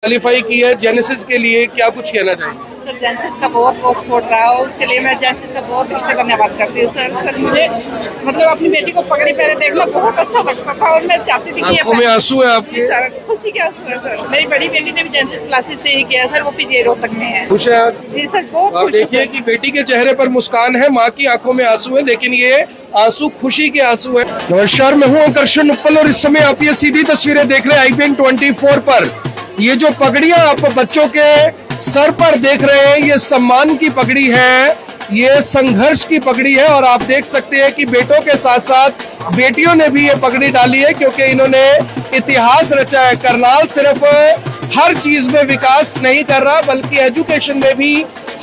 Qualify की है genesis के लिए, क्या कुछ कहना चाहिए? सर जेनेसिस का बहुत बहुत सपोर्ट रहा हो, उसके लिए मैं जेनेसिस का बहुत दिल से धन्यवाद करती हूँ सर। मुझे मतलब अपनी बेटी को पगड़ी पहने देखना बहुत अच्छा लगता था और मैं चाहती थी कि आंखों में आंसू है आपके? सर खुशी के आंसू है सर। मेरी बड़ी बेटी ने भी जेनेसिस क्लासेस से ही किया सर, वो पीजी रोहतक में है। खुश है आप? जी सर बहुत आप खुश देखिए कि बेटी के चेहरे पर मुस्कान है, माँ की आंखों में आंसू है, लेकिन ये आंसू खुशी के आंसू है। नमस्कार, मैं हूँ आकर्षण उपल और इस समय आप ये सीधी तस्वीरें देख रहे हैं IPN 24 पर। ये जो पगड़ियां आप बच्चों के सर पर देख रहे हैं, ये सम्मान की पगड़ी है, ये संघर्ष की पगड़ी है। और आप देख सकते हैं कि बेटों के साथ साथ बेटियों ने भी ये पगड़ी डाली है, क्योंकि इन्होंने इतिहास रचा है। करनाल सिर्फ हर चीज में विकास नहीं कर रहा, बल्कि एजुकेशन में भी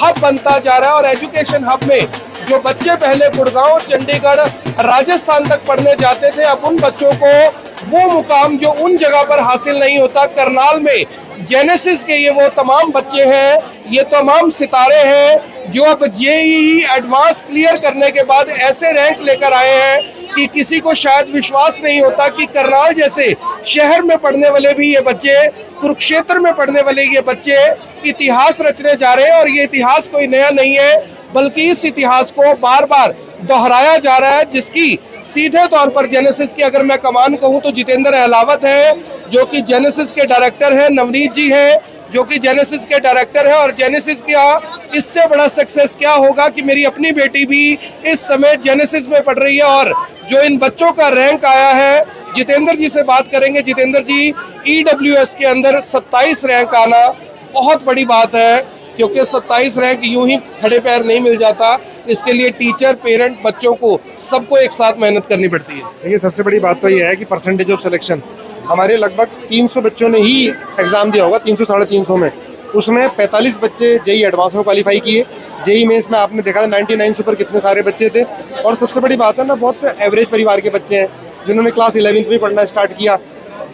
हब बनता जा रहा है। और एजुकेशन हब में जो बच्चे पहले गुड़गांव, चंडीगढ़, राजस्थान तक पढ़ने जाते थे, अब उन बच्चों को वो मुकाम जो उन जगह पर हासिल नहीं होता, करनाल में जेनेसिस के ये वो तमाम बच्चे हैं, ये तमाम सितारे हैं जो अब JEE एडवांस क्लियर करने के बाद ऐसे रैंक लेकर आए हैं कि किसी को शायद विश्वास नहीं होता कि करनाल जैसे शहर में पढ़ने वाले भी ये बच्चे, कुरुक्षेत्र में पढ़ने वाले ये बच्चे इतिहास रचने जा रहे हैं। और ये इतिहास कोई नया नहीं है, बल्कि इस इतिहास को बार बार दोहराया जा रहा है, जिसकी सीधे तौर पर जेनेसिस की अगर मैं कमान कहूं तो जितेंद्र अहलावत है, जो कि जेनेसिस के डायरेक्टर हैं, नवनीत जी हैं जो कि जेनेसिस के डायरेक्टर हैं। और जेनेसिस का इससे बड़ा सक्सेस क्या होगा कि मेरी अपनी बेटी भी इस समय जेनेसिस में पढ़ रही है। और जो इन बच्चों का रैंक आया है, जितेंद्र जी से बात करेंगे। जितेंद्र जी, EWS के अंदर 27 रैंक आना बहुत बड़ी बात है, क्योंकि 27 रैंक यूं ही खड़े पैर नहीं मिल जाता। इसके लिए टीचर, पेरेंट, बच्चों को सबको एक साथ मेहनत करनी पड़ती है। देखिए, सबसे बड़ी बात तो ये है कि परसेंटेज ऑफ सिलेक्शन हमारे लगभग 300 बच्चों ने ही एग्जाम दिया होगा, 300 साढ़े 300 में। उसमें 45 बच्चे JEE एडवांस में क्वालिफाई किए। JEE मेंस में आपने देखा था 99 से ऊपर कितने सारे बच्चे थे। और सबसे बड़ी बात है ना, बहुत एवरेज परिवार के बच्चे हैं जिन्होंने क्लास 11th में पढ़ना स्टार्ट किया।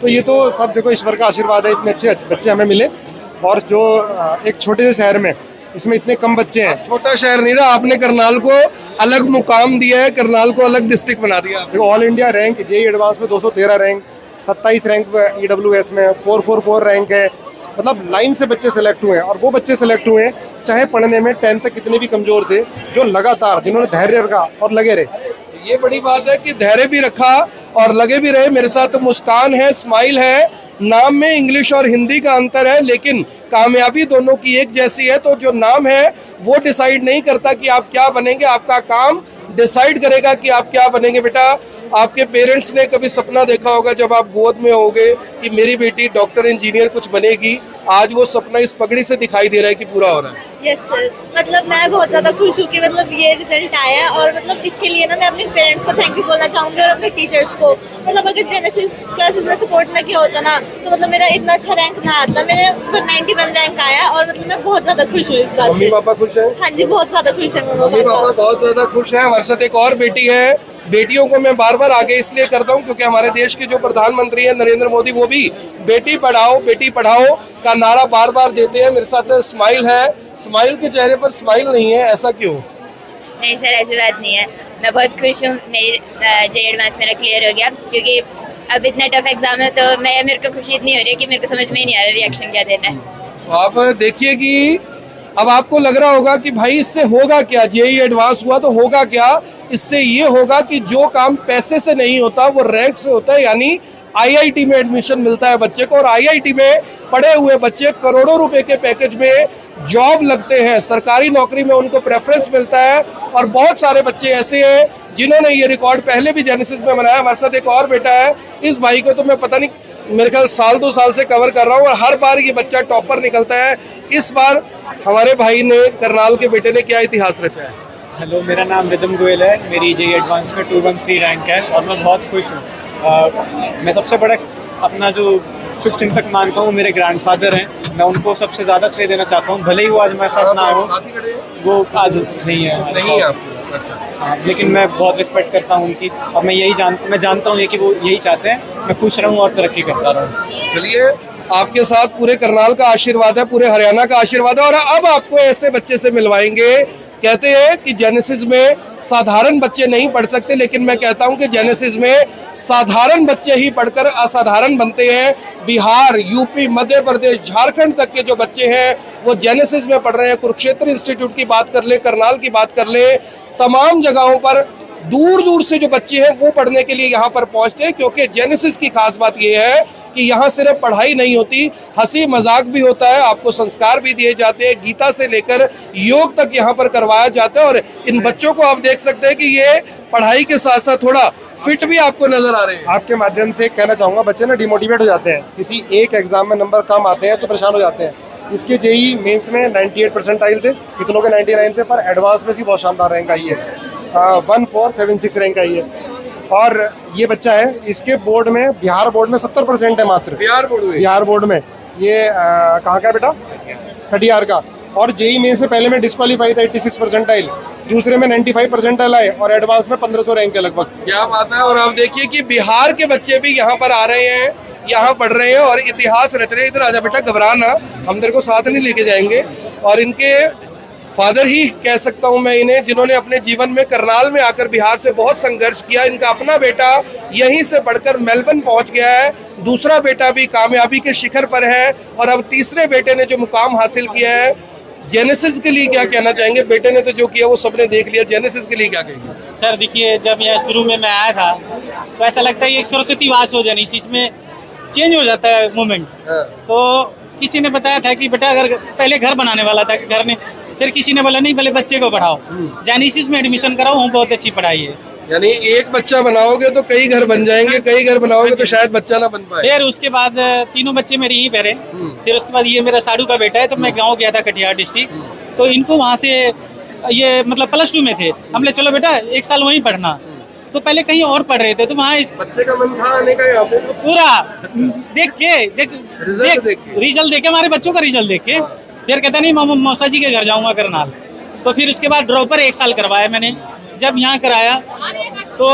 तो ये तो सब देखो ईश्वर का आशीर्वाद है, इतने अच्छे बच्चे हमें मिले। और जो एक छोटे से शहर में इसमें इतने कम बच्चे हैं। छोटा शहर नहीं रहा, आपने करनाल को अलग मुकाम दिया है, करनाल को अलग डिस्ट्रिक्ट बना दिया। देखो, all India rank JEE advance में 213 रैंक, 27 रैंक EWS में, 444 रैंक है। मतलब लाइन से बच्चे सेलेक्ट हुए हैं। और वो बच्चे सेलेक्ट हुए हैं चाहे पढ़ने में 10th तक कितने भी कमजोर थे, जो लगातार जिन्होंने धैर्य रखा और लगे रहे। ये बड़ी बात है कि धैर्य भी रखा और लगे भी रहे। मेरे साथ मुस्कान है, स्माइल है। नाम में इंग्लिश और हिंदी का अंतर है, लेकिन कामयाबी दोनों की एक जैसी है। तो जो नाम है वो डिसाइड नहीं करता कि आप क्या बनेंगे, आपका काम डिसाइड करेगा कि आप क्या बनेंगे। बेटा, आपके पेरेंट्स ने कभी सपना देखा होगा जब आप गोद में होगे कि मेरी बेटी डॉक्टर, इंजीनियर कुछ बनेगी। आज वो सपना इस पगड़ी से दिखाई दे रहा है कि पूरा हो रहा है। यस सर, मतलब मैं बहुत ज़्यादा खुश हूँ कि मतलब ये रिजल्ट आया। और मतलब इसके लिए ना मैं अपने पेरेंट्स को थैंक यू बोलना चाहूँगी और अपने टीचर्स को। मतलब अगर जेनेसिस क्लासेस में सपोर्ट ना किया होता ना, तो मतलब मेरा इतना अच्छा रैंक ना आता। मेरे 91 रैंक आया और मतलब मैं बहुत ज़्यादा खुश हूँ इस बात मम्मी पापा खुश है? हाँ जी, बहुत ज़्यादा खुश है मम्मी पापा बहुत ज्यादा खुश है। हमारे साथ एक और बेटी है। बेटियों को मैं बार बार आगे इसलिए करता हूँ क्योंकि हमारे देश के जो प्रधानमंत्री हैं नरेंद्र मोदी, वो भी बेटी पढ़ाओ का नारा बार बार देते हैं। मेरे साथ स्माइल है। स्माइल के चेहरे पर स्माइल नहीं है, ऐसा क्यों? नहीं सर, ऐसी बात नहीं है। मैं बहुत खुश हूँ, मेरी JEE एडवांस मेरा क्लियर हो गया। क्योंकि अब इतना टफ एग्जाम है, तो मेरे को खुशी इतनी हो रही है कि मेरे को समझ में ही नहीं आ रहा रिएक्शन क्या देना है। तो आप देखिए कि अब आपको लग रहा होगा कि भाई इससे होगा क्या, JEE एडवांस हुआ तो होगा क्या। इससे ये होगा कि जो काम पैसे से नहीं होता वो रैंक से होता है। यानी IIT में एडमिशन मिलता है बच्चे को, और IIT में पढ़े हुए बच्चे करोड़ों रुपए के पैकेज में जॉब लगते हैं, सरकारी नौकरी में उनको प्रेफरेंस मिलता है। और बहुत सारे बच्चे ऐसे हैं जिन्होंने ये रिकॉर्ड पहले भी जेनेसिस में बनाया। हमारे साथ एक और बेटा है। इस भाई को तो मैं पता नहीं, मेरे ख्याल 1-2 साल से कवर कर रहा हूँ और हर बार ये बच्चा टॉपर निकलता है। इस बार हमारे भाई ने, करनाल के बेटे ने क्या इतिहास रचा है? हेलो, मेरा नाम रिदम गोयल है। मेरी JEE एडवांस में 213 रैंक है और मैं बहुत खुश हूँ। मैं सबसे बड़ा अपना जो शुभचिंतक मानता हूँ मेरे ग्रैंडफादर हैं। मैं उनको सबसे ज़्यादा श्रेय देना चाहता हूँ। भले ही वो आज मेरे साथ ना हो, वो आज नहीं है, नहीं है आपको। अच्छा। हाँ, लेकिन मैं बहुत रिस्पेक्ट करता हूँ उनकी। और मैं जानता हूँ ये कि वो यही चाहते हैं मैं खुश रहूँ और तरक्की करता रहूँ। चलिए, आपके साथ पूरे करनाल का आशीर्वाद है, पूरे हरियाणा का आशीर्वाद है। और अब आपको ऐसे बच्चे से मिलवाएंगे कहते हैं कि जेनेसिस में साधारण बच्चे नहीं पढ़ सकते, लेकिन मैं कहता हूं कि जेनेसिस में साधारण बच्चे ही पढ़कर असाधारण बनते हैं। बिहार, यूपी, मध्य प्रदेश, झारखंड तक के जो बच्चे हैं वो जेनेसिस में पढ़ रहे हैं। कुरुक्षेत्र इंस्टीट्यूट की बात कर ले, करनाल की बात कर ले, तमाम जगहों पर दूर दूर से जो बच्चे हैं वो पढ़ने के लिए यहाँ पर पहुंचते हैं, क्योंकि जेनेसिस की खास बात यह है कि यहाँ सिर्फ पढ़ाई नहीं होती, हंसी मजाक भी होता है, आपको संस्कार भी दिए जाते हैं, गीता से लेकर योग तक यहाँ पर करवाया जाता है। और इन बच्चों को आप देख सकते हैं कि ये पढ़ाई के साथ साथ थोड़ा फिट भी आपको नजर आ रहे हैं। आपके माध्यम से कहना चाहूँगा, बच्चे ना डिमोटिवेट हो जाते हैं, किसी एक एग्जाम में नंबर कम आते हैं तो परेशान हो जाते हैं। इसके जेई मेंस में 98 परसेंटाइल थे, कितनों के 99 थे, पर एडवांस में भी बहुत शानदार रैंक आई है, 1476 रैंक आई है। और ये बच्चा है, इसके बोर्ड में, बिहार बोर्ड में 70% है मात्र। बिहार बोर्ड में ये कहाँ का है बेटा? कटिहार का। और जेई मेंस से पहले में डिस्क्वालीफाई था, 86 परसेंटाइल, दूसरे में 95 परसेंटाइल आए और एडवांस में 1500 रैंक है लगभग। क्या बात है। और आप देखिए कि बिहार के बच्चे भी यहाँ पर आ रहे हैं, यहाँ पढ़ रहे हैं और इतिहास रच रहे हैं। इधर आजा बेटा, घबराना, हम तेरे को साथ नहीं लेके जाएंगे। और इनके फादर ही कह सकता हूं मैं इन्हें, जिन्होंने अपने जीवन में करनाल में आकर बिहार से बहुत संघर्ष किया। इनका अपना बेटा यहीं से पढ़कर मेलबर्न पहुंच गया है, दूसरा बेटा भी कामयाबी के शिखर पर है और अब तीसरे बेटे ने जो मुकाम हासिल किया है। जेनेसिस के लिए क्या कहना चाहेंगे? बेटे ने तो जो किया वो सबने देख लिया, जेनेसिस के लिए क्या कहेंगे? सर देखिए, जब यहाँ शुरू में मैं आया था तो ऐसा लगता है एक सरस्वती वास हो जानी, इसमें चेंज हो जाता है मोमेंट। तो किसी ने बताया था कि बेटा अगर पहले घर बनाने वाला था घर में, फिर किसी ने बोला नहीं पहले बच्चे को पढ़ाओ, जेनेसिस में एडमिशन कराओ, वहाँ बहुत अच्छी पढ़ाई है। यानी एक बच्चा बनाओगे तो कई घर बन जाएंगे, कई घर बनाओगे तो शायद बच्चा ना बन पाए। फिर उसके बाद तीनों बच्चे मेरे यहीं पे रहे। फिर उसके बाद ये मेरा साड़ू का बेटा है, तो मैं गाँव गया था कटिहार डिस्ट्रिक्ट, तो इनको वहाँ से ये मतलब +2 में थे, हमने चलो बेटा 1 साल वहीं पढ़ना। तो पहले कहीं और पढ़ रहे थे, तो वहाँ इस बच्चे का मन था आने का यहाँ पे, पूरा रिजल्ट देख के हमारे बच्चों का रिजल्ट देख के फिर कहता नहीं मौसा जी के घर जाऊंगा करनाल। तो फिर उसके बाद ड्रॉपर 1 साल करवाया मैंने। जब यहाँ कराया तो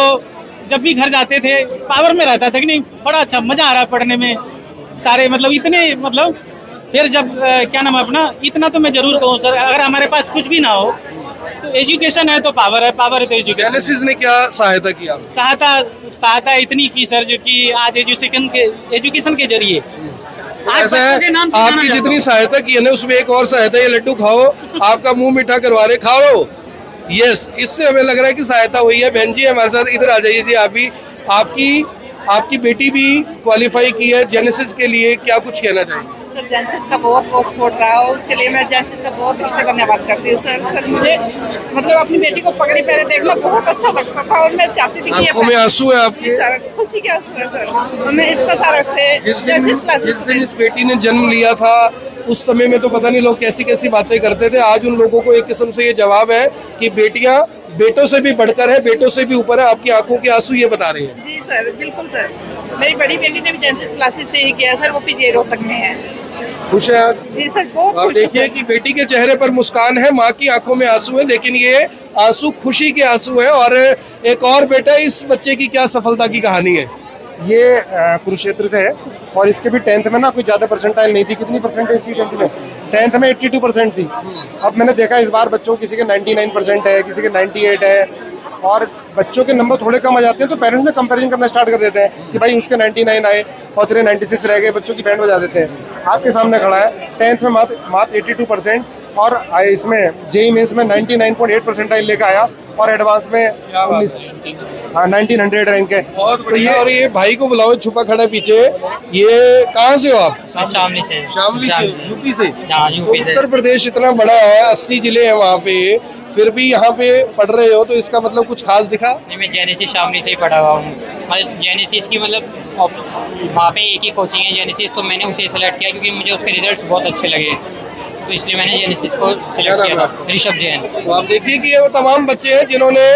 जब भी घर जाते थे पावर में रहता था कि नहीं, बड़ा अच्छा मजा आ रहा है पढ़ने में, सारे मतलब इतने मतलब। फिर जब क्या नाम है अपना, इतना तो मैं जरूर कहूँ सर, अगर हमारे पास कुछ भी ना हो तो एजुकेशन है तो पावर है, पावर है तो एजुकेशन। जेनेसिस ने क्या सहायता किया? सहायता इतनी की सर, जो कि आज एजुकेशन के जरिए ऐसा है, आपकी जितनी सहायता की है ना उसमें एक और सहायता, ये लड्डू खाओ, आपका मुंह मीठा करवा रहे, खाओ। यस, इससे हमें लग रहा है कि सहायता हुई है। बहन जी हमारे साथ इधर आ जाइए जी। आप भी, आपकी बेटी भी क्वालिफाई की है जेनेसिस के लिए, क्या कुछ कहना चाहिए? सर जेनेसिस का बहुत बहुत सपोर्ट रहा हो, उसके लिए मैं जेनेसिस का बहुत दिल से धन्यवाद करती हूँ सर। मुझे मतलब अपनी बेटी को पगड़ी पहने देखना बहुत अच्छा लगता था और मैं चाहती थी कि आंखों में आंसू है आपके? सर खुशी के आंसू है सर। और मैं इसका सारा से जिस दिन इस बेटी ने जन्म लिया था उस समय में तो पता नहीं लोग कैसी कैसी बातें करते थे। आज उन लोगों को एक किस्म से ये जवाब है कि बेटियां बेटों से भी बढ़कर है, बेटों से भी ऊपर है। आपकी आंखों के आंसू ये बता रहे हैं। जी सर, बिल्कुल सर। मेरी बड़ी बेटी ने भी जेनेसिस क्लासेस से ही किया सर, वो पीजी रोहतक में है। खुश है आप? जी सर, बहुत आप खुश देखिए कि बेटी के चेहरे पर मुस्कान है, माँ की आंखों में आंसू है, लेकिन ये आंसू खुशी के आंसू है। और एक और बेटा, इस बच्चे की क्या सफलता की कहानी है? ये कुरुक्षेत्र से है और इसके भी 10th में ना कोई ज़्यादा परसेंटाइल नहीं थी। कितनी परसेंटेज थी 10th में? 10th में 82% थी। अब मैंने देखा इस बार बच्चों किसी के 99% है, किसी के 98 है, और बच्चों के नंबर थोड़े कम आ जाते हैं तो पेरेंट्स में कंपैरिजन करना स्टार्ट कर देते हैं कि भाई उसके 99 आए और तेरे 96 रह गए, बच्चों की बैंड बजा देते हैं। आपके सामने खड़ा है 10th में मात्र 82% और इसमें जेई मेंस में 99.8 परसेंटाइल लेकर आया और एडवांस में 1900 रैंक है। बहुत बढ़िया। और ये भाई को बुलाओ, छुपा खड़ा है पीछे। ये कहाँ से हो आप? शामली से। शामली से, यूपी से? यूपी से। उत्तर प्रदेश इतना बड़ा है, 80 जिले हैं वहाँ पे, फिर भी यहाँ पे पढ़ रहे हो, तो इसका मतलब कुछ खास दिखा? नहीं, मैं जेनेसिस शामली से ही पढ़ा हुआ हूँ। मतलब जेनेसिस की मतलब वहाँ पे एक ही कोचिंग है जेनेसिस, तो मैंने उसे सेलेक्ट किया क्योंकि मुझे उसके रिजल्ट्स बहुत अच्छे लगे, तो इसलिए मैंने जेनेसिस को सिलेक्ट किया था। ऋषभ जैन। तो आप देखिए कि ये वो तमाम बच्चे हैं जिन्होंने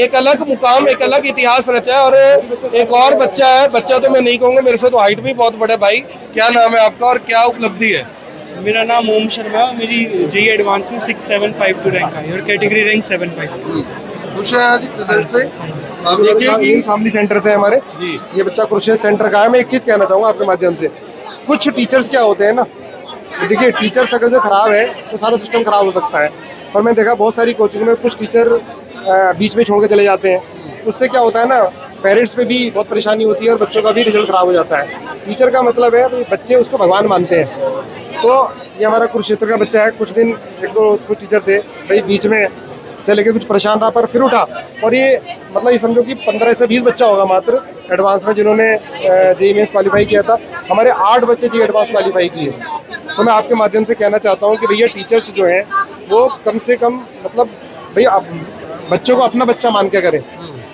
एक अलग मुकाम, एक अलग इतिहास रचा है। और एक और बच्चा है, बच्चा तो मैं नहीं कहूँगा, मेरे से तो हाइट भी बहुत बड़ा। भाई क्या नाम है आपका और क्या उपलब्धि है? मेरा नाम ओम शर्मा, मेरी जेई एडवांस में 6752 रैंक आई और कैटेगरी रैंक 75। खुश हैं आज रिजल्ट से? आप देखिए कि शामली सेंटर से हमारे जी, ये बच्चा कुरुक्षेत्र सेंटर का है। मैं एक चीज कहना चाहूँगा आपके माध्यम से, कुछ टीचर्स क्या होते हैं ना, देखिए टीचर्स अगर से खराब है तो सारा सिस्टम खराब हो सकता है। और मैंने देखा बहुत सारी कोचिंग में कुछ टीचर बीच में छोड़ के चले जाते हैं। उससे क्या होता है ना, पेरेंट्स पे भी बहुत परेशानी होती है और बच्चों का भी रिजल्ट खराब हो जाता है। टीचर का मतलब है भाई बच्चे उसको भगवान मानते हैं। तो ये हमारा कुरुक्षेत्र का बच्चा है, कुछ दिन कुछ टीचर थे भाई बीच में चले के कुछ परेशान रहा पर फिर उठा। और ये मतलब ये समझो कि 15 से 20 बच्चा होगा मात्र एडवांस में जिन्होंने जेईई मेंस क्वालिफाई किया था। हमारे 8 बच्चे जेईई एडवांस क्वालिफाई किए। तो मैं आपके माध्यम से कहना चाहता हूँ कि भैया टीचर्स जो हैं वो कम से कम मतलब भैया बच्चों को अपना बच्चा मान के करें,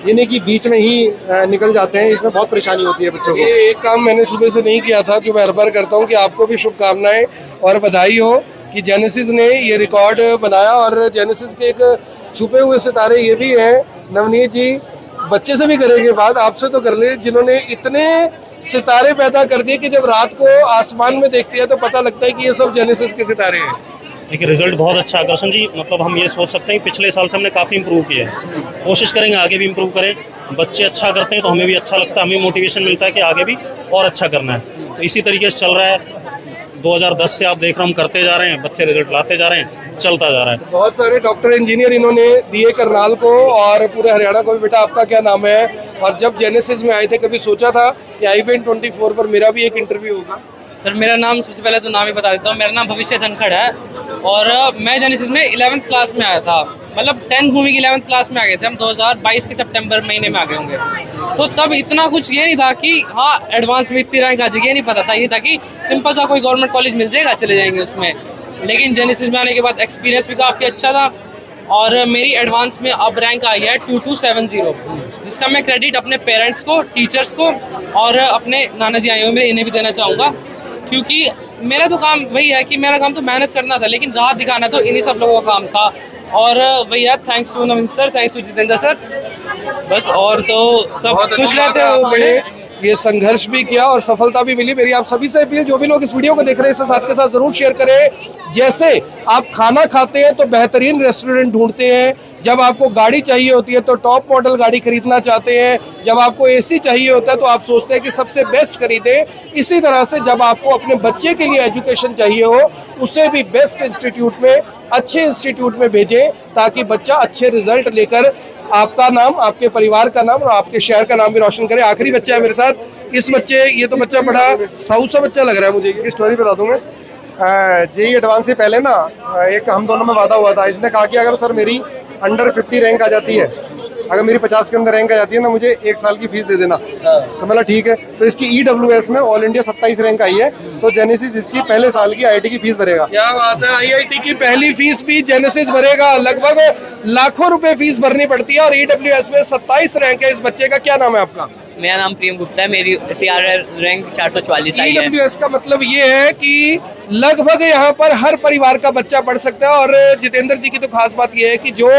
ये नहीं कि बीच में ही निकल जाते हैं, इसमें बहुत परेशानी होती है बच्चों को। ये एक काम मैंने सुबह से नहीं किया था जो मैं हर बार करता हूँ कि आपको भी शुभकामनाएं और बधाई हो कि जेनेसिस ने ये रिकॉर्ड बनाया। और जेनेसिस के एक छुपे हुए सितारे ये भी हैं, नवनीत जी बच्चे से भी करेंगे बात, आपसे तो कर ले, जिन्होंने इतने सितारे पैदा कर दिए कि जब रात को आसमान में देखते हैं तो पता लगता है कि ये सब जेनेसिस के सितारे हैं। देखिए रिजल्ट बहुत अच्छा है आकर्षण जी, मतलब हम ये सोच सकते हैं कि पिछले साल से हमने काफ़ी इंप्रूव किया है। कोशिश करेंगे आगे भी इंप्रूव करें। बच्चे अच्छा करते हैं तो हमें भी अच्छा लगता है, हमें मोटिवेशन मिलता है कि आगे भी और अच्छा करना है। तो इसी तरीके से चल रहा है। 2010 से आप देख रहे हो हम करते जा रहे हैं, बच्चे रिजल्ट लाते जा रहे हैं, चलता जा रहा है। बहुत सारे डॉक्टर इंजीनियर इन्होंने दिए करनाल को और पूरे हरियाणा को भी। बेटा आपका क्या नाम है? और जब जेनेसिस में आए थे कभी सोचा था कि IBN 24 पर मेरा भी एक इंटरव्यू होगा? सर मेरा नाम, सबसे पहले तो नाम ही बता देता हूँ, मेरा नाम भविष्य धनखड़ है और मैं जेनेसिस में 11th क्लास में आया था। मतलब 10th मूवी की 11th क्लास में आ गए थे हम 2022 के सितंबर महीने में आ गए होंगे। तो तब इतना कुछ ये नहीं था कि हाँ एडवांस में इतनी रैंक आ जाएगी, ये नहीं पता था। ये था कि सिंपल सा कोई गवर्नमेंट कॉलेज मिल जाएगा, चले जाएंगे उसमें। लेकिन जेनेसिस में आने के बाद एक्सपीरियंस भी काफ़ी अच्छा था और मेरी एडवांस में अब रैंक आई है 2270, जिसका मैं क्रेडिट अपने पेरेंट्स को, टीचर्स को और अपने नाना जी आए हुए मेरे, इन्हें भी देना चाहूँगा। क्योंकि मेरा तो काम वही है कि मेरा काम तो मेहनत करना था, लेकिन राह दिखाना तो इन्हीं सब लोगों का काम था। और भैया thanks to Naveen sir, thanks to Jitendra sir, बस। और तो सब खुश रहते हो। बड़े ये संघर्ष भी किया और सफलता भी मिली। मेरी आप सभी से अपील, जो भी लोग इस वीडियो को देख रहे हैं इसे साथ के साथ जरूर शेयर करें। जैसे आप खाना खाते हैं तो बेहतरीन रेस्टोरेंट ढूंढते हैं, जब आपको गाड़ी चाहिए होती है तो टॉप मॉडल गाड़ी खरीदना चाहते हैं, जब आपको AC चाहिए होता है तो आप सोचते हैं कि सबसे बेस्ट खरीदें। इसी तरह से जब आपको अपने बच्चे के लिए एजुकेशन चाहिए हो, उसे भी बेस्ट इंस्टीट्यूट में, अच्छे इंस्टीट्यूट में भेजें ताकि बच्चा अच्छे रिजल्ट लेकर आपका नाम, आपके परिवार का नाम और आपके शहर का नाम भी रोशन करे। आखिरी बच्चा है मेरे साथ, इस बच्चे, ये तो बच्चा बड़ा साउथ सा बच्चा लग रहा है मुझे। इसकी स्टोरी बता दूं मैं। जेईई एडवांस से पहले ना एक हम दोनों में वादा हुआ था। इसने कहा कि अगर सर मेरी अंडर 50 रैंक आ जाती है, अगर मेरी 50 के अंदर रैंक आ जाती है ना, मुझे 1 साल की फीस दे देना। तो मतलब ठीक है। तो इसकी EWS में ऑल इंडिया 27 रैंक आई है। तो जेनेसिस इसकी पहले साल की IIT की फीस भरेगा। क्या बात है, IIT की पहली फीस भी जेनेसिस भरेगा। लगभग लाखों रुपए फीस भरनी पड़ती है और EWS में 27 रैंक है इस बच्चे का। क्या नाम है आपका? मेरा नाम प्रियम गुप्ता है, मेरी CRR रैंक 444 आई है। EWS का मतलब ये है कि लगभग यहाँ पर हर परिवार का बच्चा पढ़ सकता है। और जितेंद्र जी की तो खास बात ये है कि जो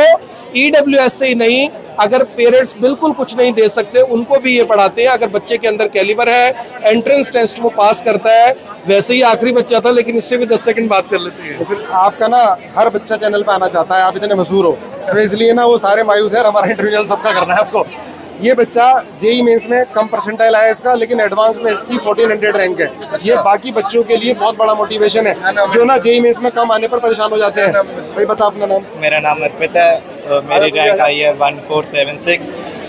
EWS से ही नहीं, अगर पेरेंट्स बिल्कुल कुछ नहीं दे सकते उनको भी ये पढ़ाते हैं। अगर बच्चे के अंदर कैलिबर है, एंट्रेंस टेस्ट वो पास करता है। वैसे ही आखिरी बच्चा था लेकिन इससे भी 10 सेकंड बात कर लेते हैं। तो फिर आपका ना हर बच्चा चैनल पे आना चाहता है, आप इतने मशहूर हो, तो इसलिए ना वो सारे मायूस है। हमारा इंटरव्यू सबका करना है आपको। ये बच्चा जेईई मेंस में कम परसेंटाइल आया इसका, लेकिन एडवांस में इसकी 1400 रैंक है। ये बाकी बच्चों के लिए बहुत बड़ा मोटिवेशन है जो ना जेईई मेंस में कम आने पर परेशान हो जाते हैं। भाई बता अपना नाम। मेरा नाम अर्पित है, मेरी रैंक आई है 1476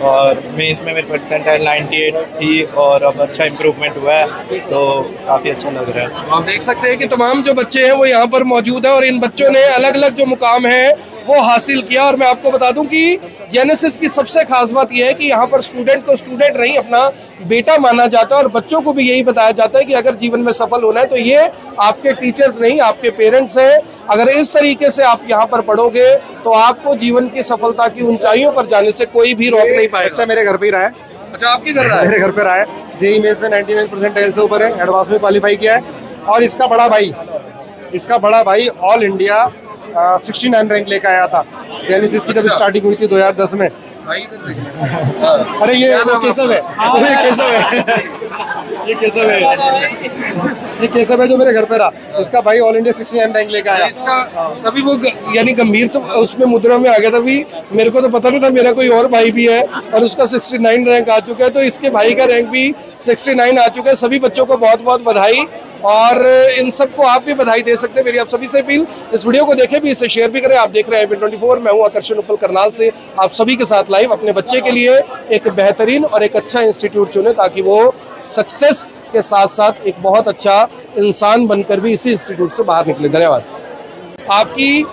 और मेंस में मेरी परसेंटाइल 98 थी और अब अच्छा इम्प्रूवमेंट हुआ है, तो काफ़ी अच्छा लग रहा है। आप देख सकते हैं कि तमाम जो बच्चे हैं वो यहाँ पर मौजूद है और इन बच्चों ने अलग अलग जो मुकाम है वो हासिल किया। और मैं आपको बता दूं कि जेनेसिस की सबसे खास बात यह है कि यहाँ पर स्टूडेंट को स्टूडेंट नहीं, अपना बेटा माना जाता है और बच्चों को भी यही बताया जाता है कि अगर जीवन में सफल होना है तो ये आपके टीचर्स नहीं, आपके पेरेंट्स हैं। अगर इस तरीके से आप यहाँ पर पढ़ोगे तो आपको जीवन की सफलता की ऊंचाइयों पर जाने से कोई भी रोक नहीं पाएगा। अच्छा मेरे घर पे ही रहा है। अच्छा आपके घर रहा है? मेरे घर पे रहा है। जेईई मेंस में 99 परसेंटाइल से ऊपर है, एडवांस में क्वालिफाई किया है। और इसका बड़ा भाई ऑल इंडिया 69 रैंक लेकर आया था जेनेसिस की जब स्टार्टिंग हुई थी 2010 में। अरे ये केशव है, ये केशव है जो मेरे घर पे रहा। इसका भाई ऑल इंडिया 69 रैंक लेकर आया। इसका तभी वो यानी गंभीर से उसमें मुद्रा में आ गया था। भी मेरे को तो पता नहीं था, मेरा कोई और भाई भी है और उसका 69 रैंक आ चुका है। तो इसके भाई का रैंक भी 69 आ चुका है। सभी बच्चों को बहुत बहुत बधाई। और इन सबको आप भी बधाई दे सकते हैं। मेरी आप सभी से अपील, इस वीडियो को देखें भी, इसे शेयर भी करें। आप देख रहे हैं IPN24, मैं हूं आकर्षण उपल करनाल से, आप सभी के साथ लाइव। अपने बच्चे के लिए एक बेहतरीन और एक अच्छा इंस्टीट्यूट चुने ताकि वो सक्सेस के साथ साथ एक बहुत अच्छा इंसान बनकर भी इसी इंस्टीट्यूट से बाहर निकले। धन्यवाद। आपकी